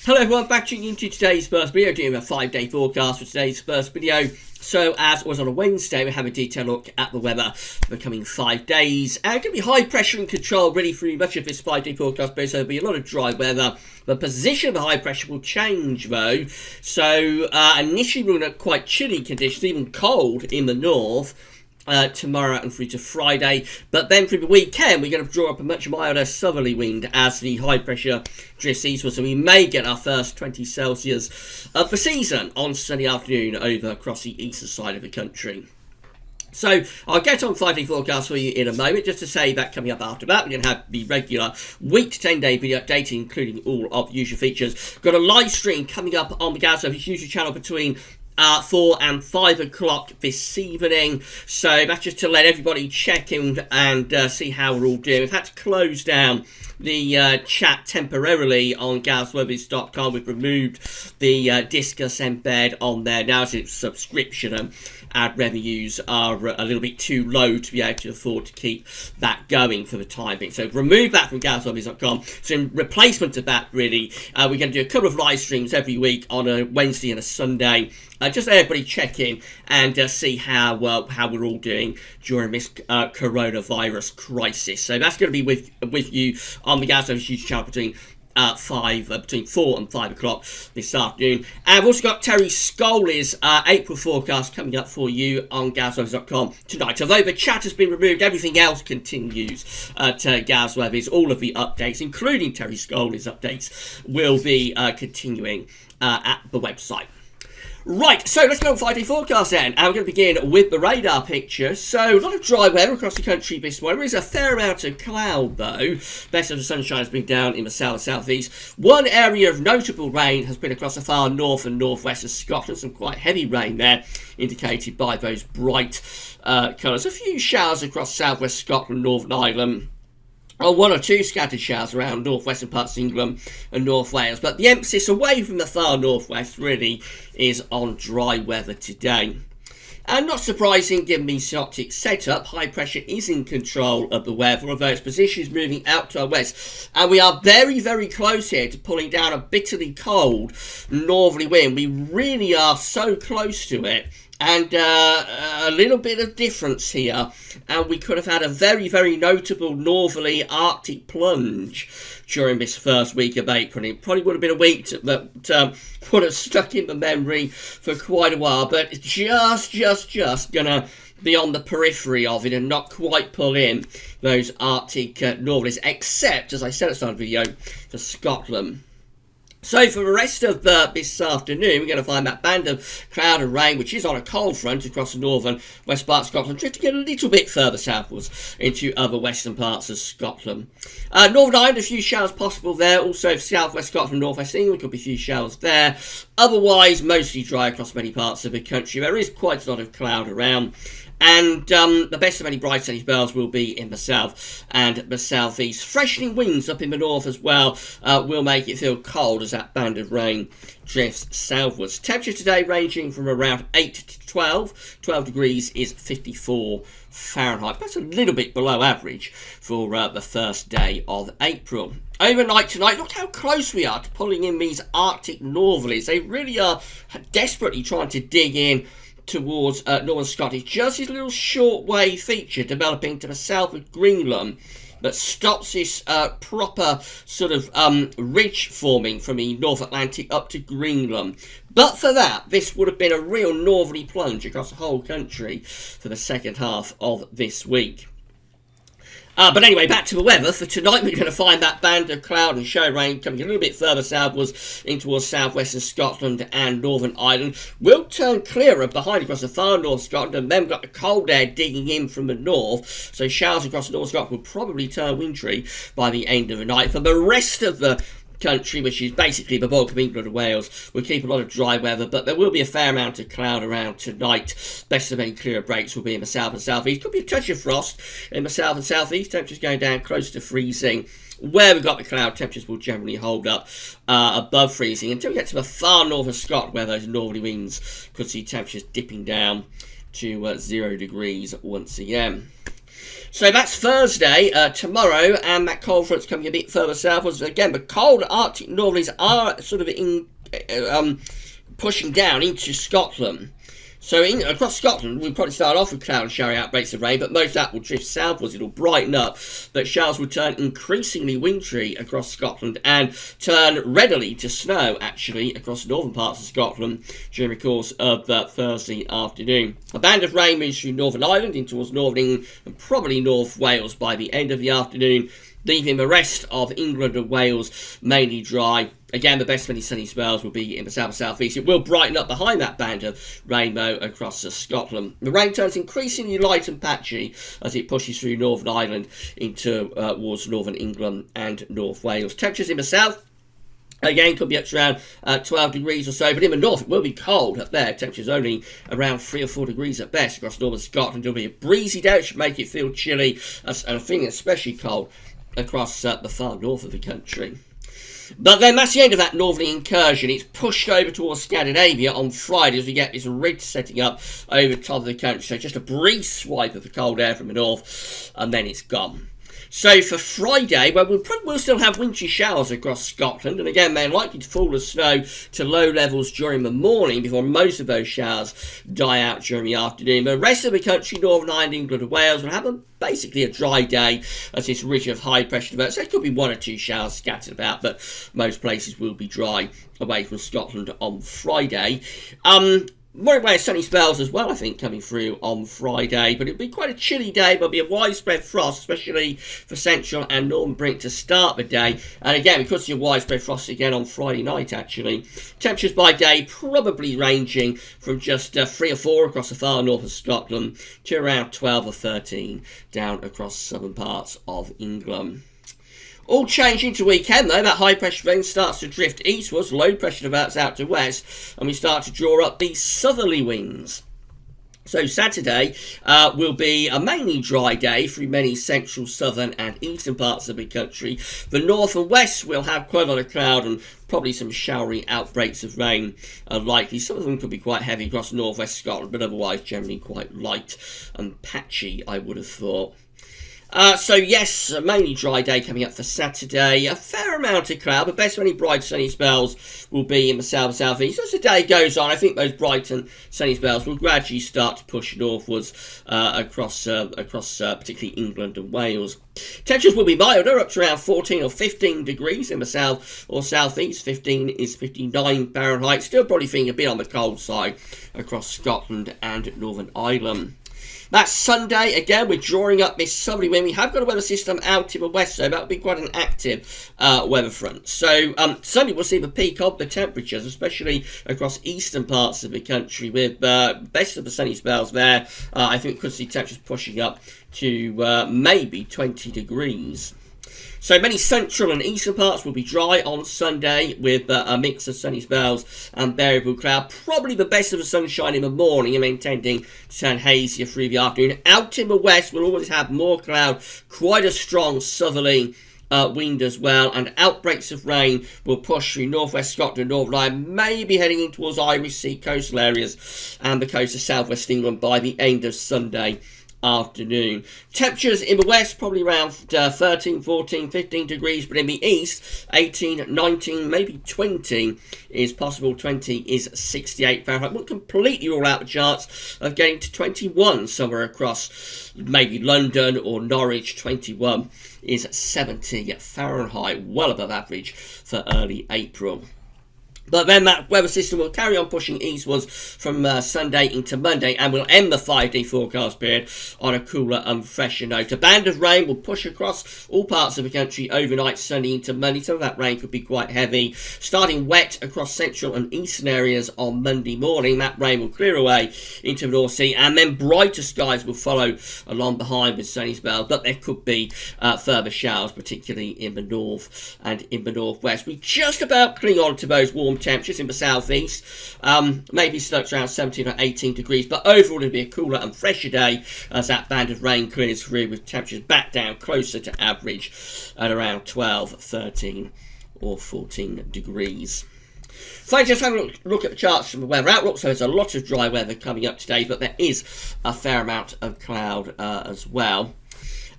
Hello everyone, back tuning into today's first video, doing a 5-day forecast for today's first video. So as was on a Wednesday, we have a detailed look at the weather for the coming 5 days. And it's going to be high pressure and control really through much of this 5-day forecast, but there'll be a lot of dry weather. The position of the high pressure will change though. So initially we're going to quite chilly conditions, even cold in the north. Tomorrow and through to Friday, but then through the weekend we're going to draw up a much milder southerly wind as the high pressure drifts eastward, so we may get our first 20 Celsius of the season on Sunday afternoon over across the eastern side of the country. So I'll get on 5-day forecast for you in a moment. Just to say that coming up after that, we're going to have the regular week to 10-day video updating, including all of the usual features. Got a live stream coming up on the Gazzo's YouTube channel between 4 and 5 o'clock this evening, so that's just to let everybody check in and see how we're all doing. We've had to close down the chat temporarily on gazweathers.com. We've removed the Discuss embed on there now, as its subscription and ad revenues are a little bit too low to be able to afford to keep that going for the time being. So remove that from gazweathers.com. So in replacement of that, really, we're going to do a couple of live streams every week on a Wednesday and a Sunday. Just let everybody check in and see how we're all doing during this coronavirus crisis. So that's going to be with you on the Gazzo's YouTube channel between 4 and 5 o'clock this afternoon. And I've also got Terry Scully's April forecast coming up for you on gazweathers.com tonight. Although the chat has been removed, everything else continues at Gazweathers. All of the updates, including Terry Scully's updates, will be continuing at the website. Right, so let's go on 5-day forecast then, and we're going to begin with the radar picture. So a lot of dry weather across the country this morning. There is a fair amount of cloud though. Best of the sunshine has been down in the south and southeast. One area of notable rain has been across the far north and northwest of Scotland. Some quite heavy rain there, indicated by those bright colours. A few showers across southwest Scotland, Northern Ireland. One or two scattered showers around northwestern parts of England and North Wales, but the emphasis away from the far northwest really is on dry weather today. And not surprising given the synoptic setup, high pressure is in control of the weather, although its position is moving out to our west. And we are very, very close here to pulling down a bitterly cold northerly wind. We really are so close to it. And a little bit of difference here, and we could have had a very, very notable northerly Arctic plunge during this first week of April. It probably would have been a week that would have stuck in the memory for quite a while, but it's just gonna be on the periphery of it and not quite pull in those Arctic northerlies, except, as I said at the start of the video, for Scotland. So for the rest of this afternoon, we're going to find that band of cloud and rain, which is on a cold front across the northern west part of Scotland, drifting a little bit further southwards into other western parts of Scotland. Northern Ireland, a few showers possible there. Also southwest Scotland, northwest England, could be a few showers there. Otherwise, mostly dry across many parts of the country. There is quite a lot of cloud around. And the best of any bright sunny spells will be in the south and the southeast. Freshening winds up in the north as well will make it feel cold as that band of rain drifts southwards. Temperature today ranging from around 8 to 12. 12 degrees is 54 Fahrenheit. That's a little bit below average for the first day of April. Overnight tonight, look how close we are to pulling in these Arctic northerlies. They really are desperately trying to dig in towards northern Scotland. Just this little shortwave feature developing to the south of Greenland that stops this proper sort of ridge forming from the North Atlantic up to Greenland. But for that, this would have been a real northerly plunge across the whole country for the second half of this week. But anyway, back to the weather. For tonight, we're going to find that band of cloud and shower rain coming a little bit further southwards in towards southwestern Scotland and Northern Ireland. We'll turn clearer behind across the far north Scotland, and then we've got the cold air digging in from the north. So showers across the north Scotland will probably turn wintry by the end of the night. For the rest of the country, which is basically the bulk of England and Wales, we'll keep a lot of dry weather, but there will be a fair amount of cloud around tonight. Best of any clearer breaks will be in the south and southeast. Could be a touch of frost in the south and southeast. Temperatures going down close to freezing. Where we've got the cloud, temperatures will generally hold up above freezing until we get to the far north of Scotland, where those northerly winds could see temperatures dipping down to 0 degrees once again. So that's Thursday, tomorrow, and that cold front's coming a bit further southwards. Again, the cold Arctic northerlies are sort of pushing down into Scotland. So across Scotland, we'll probably start off with cloud and showery outbreaks of rain, but most of that will drift southwards. It'll brighten up, but showers will turn increasingly wintry across Scotland and turn readily to snow, actually, across northern parts of Scotland during the course of Thursday afternoon. A band of rain moves through Northern Ireland in towards Northern England and probably North Wales by the end of the afternoon, leaving the rest of England and Wales mainly dry. Again, the best of any sunny spells will be in the south and southeast. It will brighten up behind that band of rainbow across Scotland. The rain turns increasingly light and patchy as it pushes through Northern Ireland into towards Northern England and North Wales. Temperatures in the south, again, could be up to around 12 degrees or so, but in the north it will be cold up there. Temperatures only around 3 or 4 degrees at best across northern Scotland. It'll be a breezy day, which should make it feel chilly, and I think especially cold across the far north of the country. But then that's the end of that northerly incursion. It's pushed over towards Scandinavia on Friday as we get this ridge setting up over the top of the country. So just a brief swipe of the cold air from the north, and then it's gone. So for Friday, well, we'll still have wintry showers across Scotland, and again, they're likely to fall as snow to low levels during the morning before most of those showers die out during the afternoon. The rest of the country, Northern Ireland, England and Wales, will have basically a dry day as this ridge of high pressure develops. So there could be 1 or 2 showers scattered about, but most places will be dry away from Scotland on Friday. More away sunny spells as well, I think, coming through on Friday. But it'll be quite a chilly day. There'll be a widespread frost, especially for central and northern Britain to start the day. And again, we could see a widespread frost again on Friday night, actually. Temperatures by day probably ranging from just 3 or 4 across the far north of Scotland to around 12 or 13 down across southern parts of England. All changing to weekend though. That high pressure rain starts to drift eastwards, low pressure develops out to west, and we start to draw up these southerly winds. So Saturday will be a mainly dry day through many central, southern and eastern parts of the country. The north and west will have quite a lot of cloud and probably some showery outbreaks of rain are likely. Some of them could be quite heavy across northwest Scotland, but otherwise generally quite light and patchy, I would have thought. So yes, a mainly dry day coming up for Saturday. A fair amount of cloud, but best of any bright sunny spells will be in the south and southeast. As the day goes on, I think those bright and sunny spells will gradually start to push northwards across particularly England and Wales. Temperatures will be milder, up to around 14 or 15 degrees in the south or southeast. 15 is 59 Fahrenheit. Still probably feeling a bit on the cold side across Scotland and Northern Ireland. That's Sunday. Again, we're drawing up this southerly wind. We have got a weather system out in the west, so that will be quite an active weather front. So Sunday we'll see the peak of the temperatures, especially across eastern parts of the country, with best of the sunny spells there. I think we could see temperatures pushing up to maybe 20 degrees. So many central and eastern parts will be dry on Sunday with a mix of sunny spells and variable cloud. Probably the best of the sunshine in the morning and then tending to turn hazier through the afternoon. Out in the west we'll always have more cloud, quite a strong southerly wind as well, and outbreaks of rain will push through northwest Scotland, Northern Ireland, maybe heading in towards Irish Sea coastal areas and the coast of southwest England by the end of Sunday afternoon. Temperatures in the west probably around 13, 14, 15 degrees, but in the east 18, 19, maybe 20 is possible. 20 is 68 Fahrenheit. Won't completely rule out the chance of getting to 21 somewhere across maybe London or Norwich. 21 is 70 Fahrenheit, well above average for early April. But then that weather system will carry on pushing eastwards from Sunday into Monday, and will end the 5-day forecast period on a cooler and fresher note. A band of rain will push across all parts of the country overnight, Sunday into Monday. Some of that rain could be quite heavy, starting wet across central and eastern areas on Monday morning. That rain will clear away into the North Sea, and then brighter skies will follow along behind with sunny spells. But there could be further showers, particularly in the north and in the northwest. We just about cling on to those warm temperatures in the southeast, maybe stuck around 17 or 18 degrees, but overall it'll be a cooler and fresher day as that band of rain clears through, with temperatures back down closer to average at around 12, 13 or 14 degrees. Finally, just having a look at the charts from the weather outlook. So there's a lot of dry weather coming up today, but there is a fair amount of cloud as well.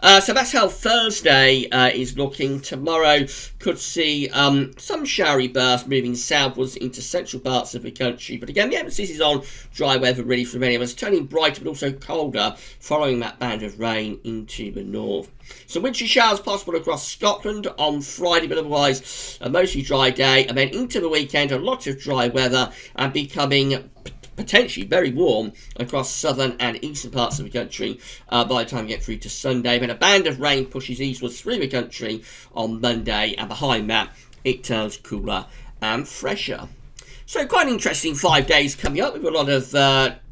So that's how Thursday is looking. Tomorrow could see some showery bursts moving southwards into central parts of the country. But again, the emphasis is on dry weather really for many of us, turning brighter but also colder following that band of rain into the north. Some wintry showers possible across Scotland on Friday, but otherwise a mostly dry day. And then into the weekend, a lot of dry weather and becoming potentially very warm across southern and eastern parts of the country by the time we get through to Sunday. Then a band of rain pushes eastwards through the country on Monday, and behind that it turns cooler and fresher. So quite an interesting 5 days coming up with a lot of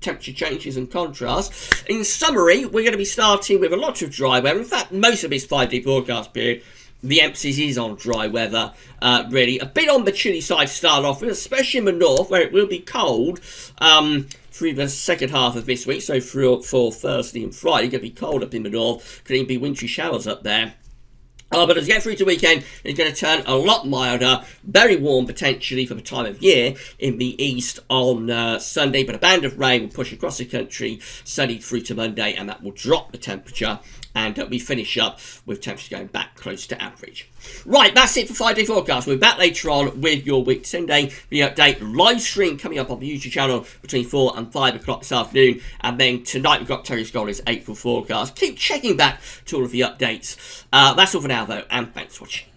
temperature changes and contrasts. In summary, we're going to be starting with a lot of dry weather. In fact, most of this 5-day forecast period, the emphasis is on dry weather, really. A bit on the chilly side to start off with, especially in the north, where it will be cold through the second half of this week. So for Thursday and Friday, it's going to be cold up in the north. Could even be wintry showers up there. But as we get through to the weekend, it's going to turn a lot milder, very warm potentially for the time of year in the east on Sunday. But a band of rain will push across the country, sunny through to Monday, and that will drop the temperature. And we finish up with temperatures going back close to average. Right, that's it for 5-day forecast. We'll be back later on with your week 10-day video update live stream coming up on the YouTube channel between 4 and 5 o'clock this afternoon. And then tonight we've got Terry Scholar's April forecast. Keep checking back to all of the updates. That's all for now though, and thanks for watching.